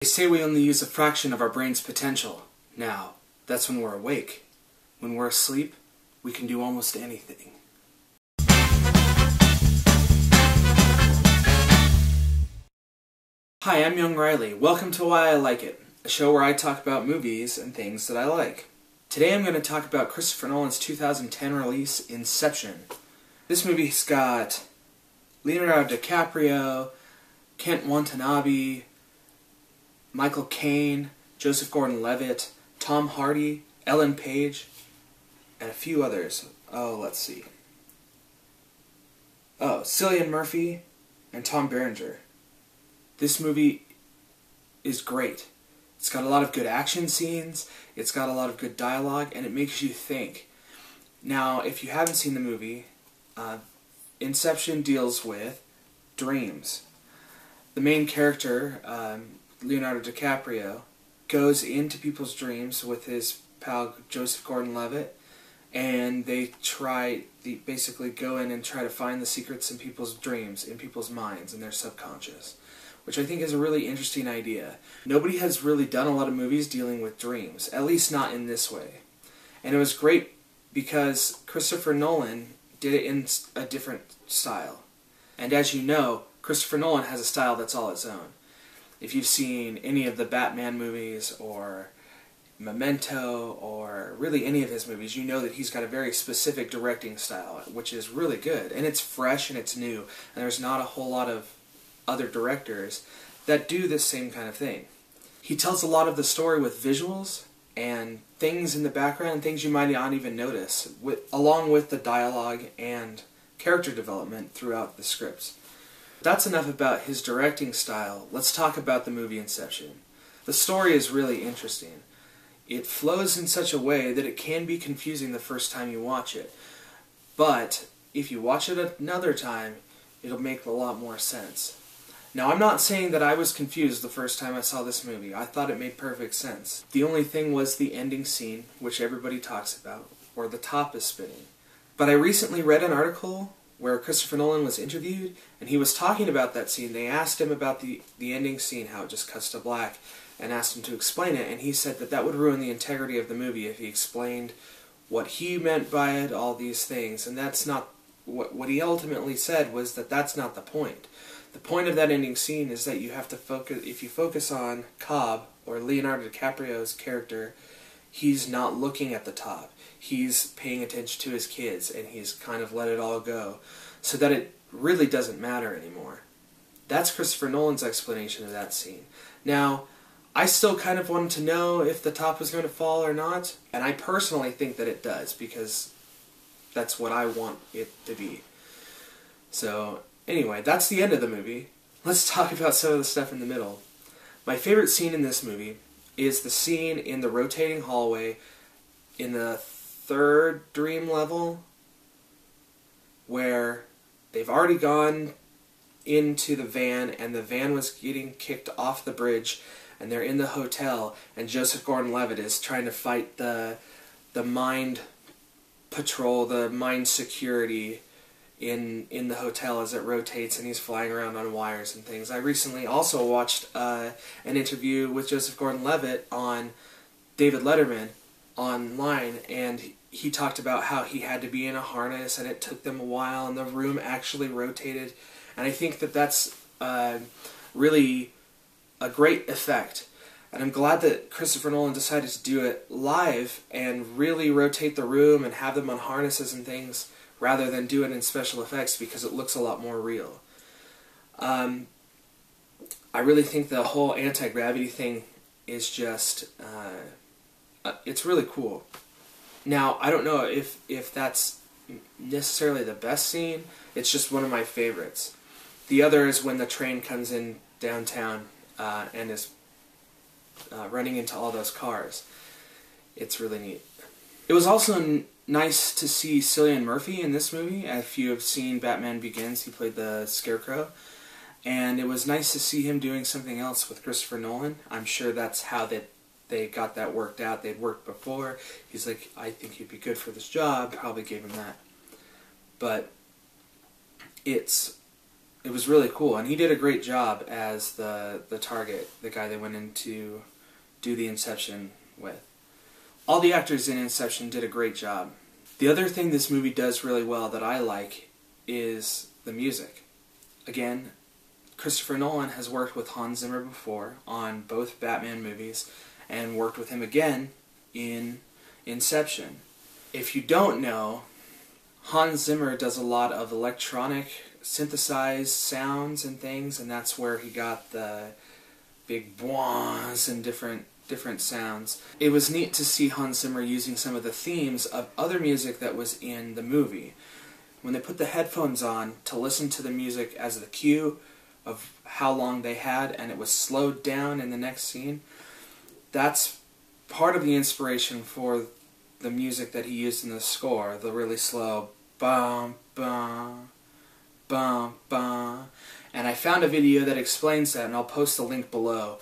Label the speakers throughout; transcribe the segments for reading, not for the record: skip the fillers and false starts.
Speaker 1: They say we only use a fraction of our brain's potential. Now, that's when we're awake. When we're asleep, we can do almost anything. Hi, I'm young Rylee. Welcome to Why I Like It, a show where I talk about movies and things that I like. Today I'm going to talk about Christopher Nolan's 2010 release, Inception. This movie's got Leonardo DiCaprio, Kent Watanabe, Michael Caine, Joseph Gordon-Levitt, Tom Hardy, Ellen Page, and a few others. Let's see. Cillian Murphy and Tom Berenger. This movie is great. It's got a lot of good action scenes, it's got a lot of good dialogue, and it makes you think. Now, if you haven't seen the movie, Inception deals with dreams. The main character, Leonardo DiCaprio, goes into people's dreams with his pal Joseph Gordon-Levitt, and they basically go in and try to find the secrets in people's dreams, in people's minds, in their subconscious, which I think is a really interesting idea. Nobody has really done a lot of movies dealing with dreams, at least not in this way. And it was great because Christopher Nolan did it in a different style. And as you know, Christopher Nolan has a style that's all its own. If you've seen any of the Batman movies, or Memento, or really any of his movies, you know that he's got a very specific directing style, which is really good. And it's fresh and it's new, and there's not a whole lot of other directors that do this same kind of thing. He tells a lot of the story with visuals and things in the background, things you might not even notice, along with the dialogue and character development throughout the scripts. That's enough about his directing style. Let's talk about the movie Inception. The story is really interesting. It flows in such a way that it can be confusing the first time you watch it. But if you watch it another time, it'll make a lot more sense. Now, I'm not saying that I was confused the first time I saw this movie. I thought it made perfect sense. The only thing was the ending scene, which everybody talks about, where the top is spinning. But I recently read an article where Christopher Nolan was interviewed, and he was talking about that scene. They asked him about the ending scene, how it just cuts to black, and asked him to explain it, and he said that that would ruin the integrity of the movie if he explained what he meant by it, all these things. And that's not what he ultimately said, was that that's not the point. The point of that ending scene is that you have to focus, if you focus on Cobb, or Leonardo DiCaprio's character, he's not looking at the top. He's paying attention to his kids, and he's kind of let it all go, so that it really doesn't matter anymore. That's Christopher Nolan's explanation of that scene. Now, I still kind of wanted to know if the top was going to fall or not, and I personally think that it does, because that's what I want it to be. So, anyway, that's the end of the movie. Let's talk about some of the stuff in the middle. My favorite scene in this movie is the scene in the rotating hallway in the third dream level, where they've already gone into the van, and the van was getting kicked off the bridge, and they're in the hotel, and Joseph Gordon-Levitt is trying to fight the mind patrol, the mind security in the hotel as it rotates, and he's flying around on wires and things. I recently also watched an interview with Joseph Gordon-Levitt on David Letterman online, and he talked about how he had to be in a harness, and it took them a while, and the room actually rotated. And I think that that's really a great effect. And I'm glad that Christopher Nolan decided to do it live and really rotate the room and have them on harnesses and things, rather than do it in special effects, because it looks a lot more real. I really think the whole anti-gravity thing is just, it's really cool. Now, I don't know if that's necessarily the best scene. It's just one of my favorites. The other is when the train comes in downtown and is running into all those cars. It's really neat. It was also nice to see Cillian Murphy in this movie. If you have seen Batman Begins, he played the Scarecrow. And it was nice to see him doing something else with Christopher Nolan. I'm sure that's how they got that worked out. They'd worked before. He's like, I think you'd be good for this job. Probably gave him that. But it's it was really cool, and he did a great job as the target, the guy they went in to do the Inception with. All the actors in Inception did a great job. The other thing this movie does really well that I like is the music. Again, Christopher Nolan has worked with Hans Zimmer before on both Batman movies, and worked with him again in Inception. If you don't know, Hans Zimmer does a lot of electronic synthesized sounds and things, and that's where he got the big boings and different sounds. It was neat to see Hans Zimmer using some of the themes of other music that was in the movie. When they put the headphones on to listen to the music as the cue of how long they had, and it was slowed down in the next scene, that's part of the inspiration for the music that he used in the score, the really slow bum bum bum bum. And I found a video that explains that, and I'll post the link below.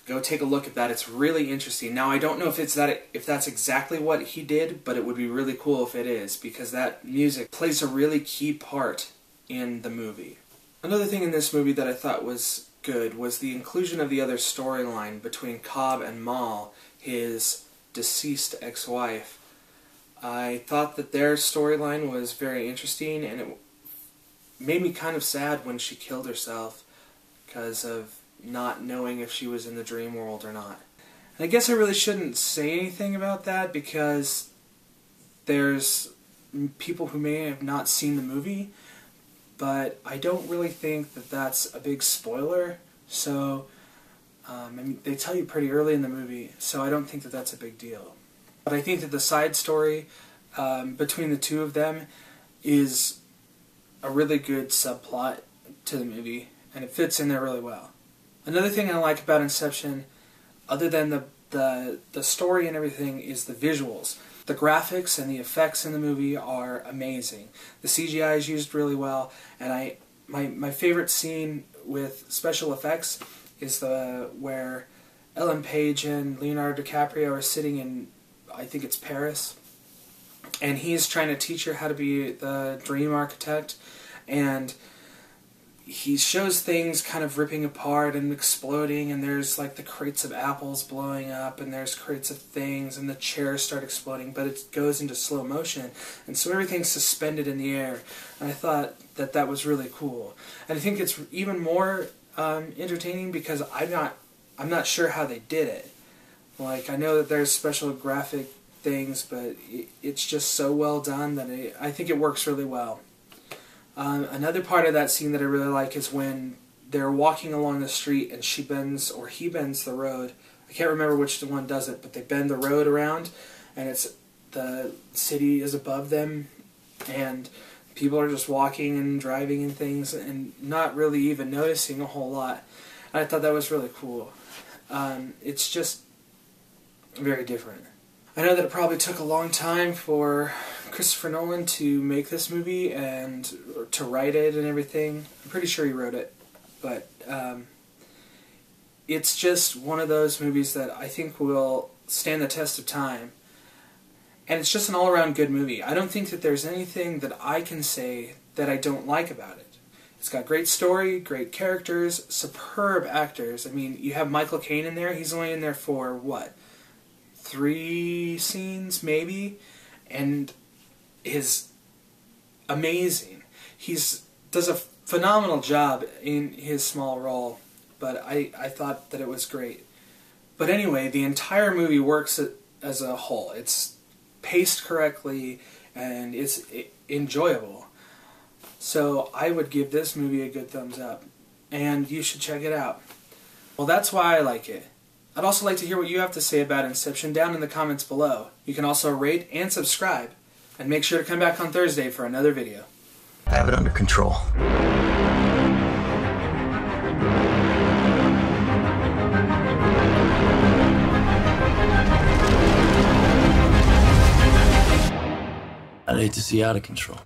Speaker 1: Go take a look at that. It's really interesting. Now, I don't know if that's exactly what he did, but it would be really cool if it is, because that music plays a really key part in the movie. Another thing in this movie that I thought was good was the inclusion of the other storyline between Cobb and Mal, his deceased ex-wife. I thought that their storyline was very interesting, and it made me kind of sad when she killed herself because of not knowing if she was in the dream world or not. And I guess I really shouldn't say anything about that, because there's people who may have not seen the movie, but I don't really think that that's a big spoiler. So, I mean, they tell you pretty early in the movie, so I don't think that that's a big deal. But I think that the side story between the two of them is a really good subplot to the movie, and it fits in there really well. Another thing I like about Inception, other than the story and everything, is the visuals. The graphics and the effects in the movie are amazing. The CGI is used really well, and my favorite scene with special effects is where Ellen Page and Leonardo DiCaprio are sitting in, I think it's Paris, and he's trying to teach her how to be the dream architect, and he shows things kind of ripping apart and exploding, and there's like the crates of apples blowing up, and there's crates of things, and the chairs start exploding, but it goes into slow motion, and so everything's suspended in the air, and I thought that that was really cool. And I think it's even more entertaining because I'm not sure how they did it. Like, I know that there's special graphic things, but it's just so well done that I think it works really well. Another part of that scene that I really like is when they're walking along the street and he bends the road. I can't remember which one does it, but they bend the road around, and the city is above them, and people are just walking and driving and things and not really even noticing a whole lot. And I thought that was really cool. It's just very different. I know that it probably took a long time for Christopher Nolan to make this movie and to write it and everything. I'm pretty sure he wrote it, but it's just one of those movies that I think will stand the test of time. And it's just an all-around good movie. I don't think that there's anything that I can say that I don't like about it. It's got great story, great characters, superb actors. I mean, you have Michael Caine in there. He's only in there for, what, 3 scenes, maybe? And is amazing. He does a phenomenal job in his small role, but I thought that it was great. But anyway, the entire movie works as a whole. It's paced correctly, and it's enjoyable. So I would give this movie a good thumbs up, and you should check it out. Well, that's why I like it. I'd also like to hear what you have to say about Inception down in the comments below. You can also rate and subscribe, and make sure to come back on Thursday for another video.
Speaker 2: I have it under control. I'd hate to see you out of control.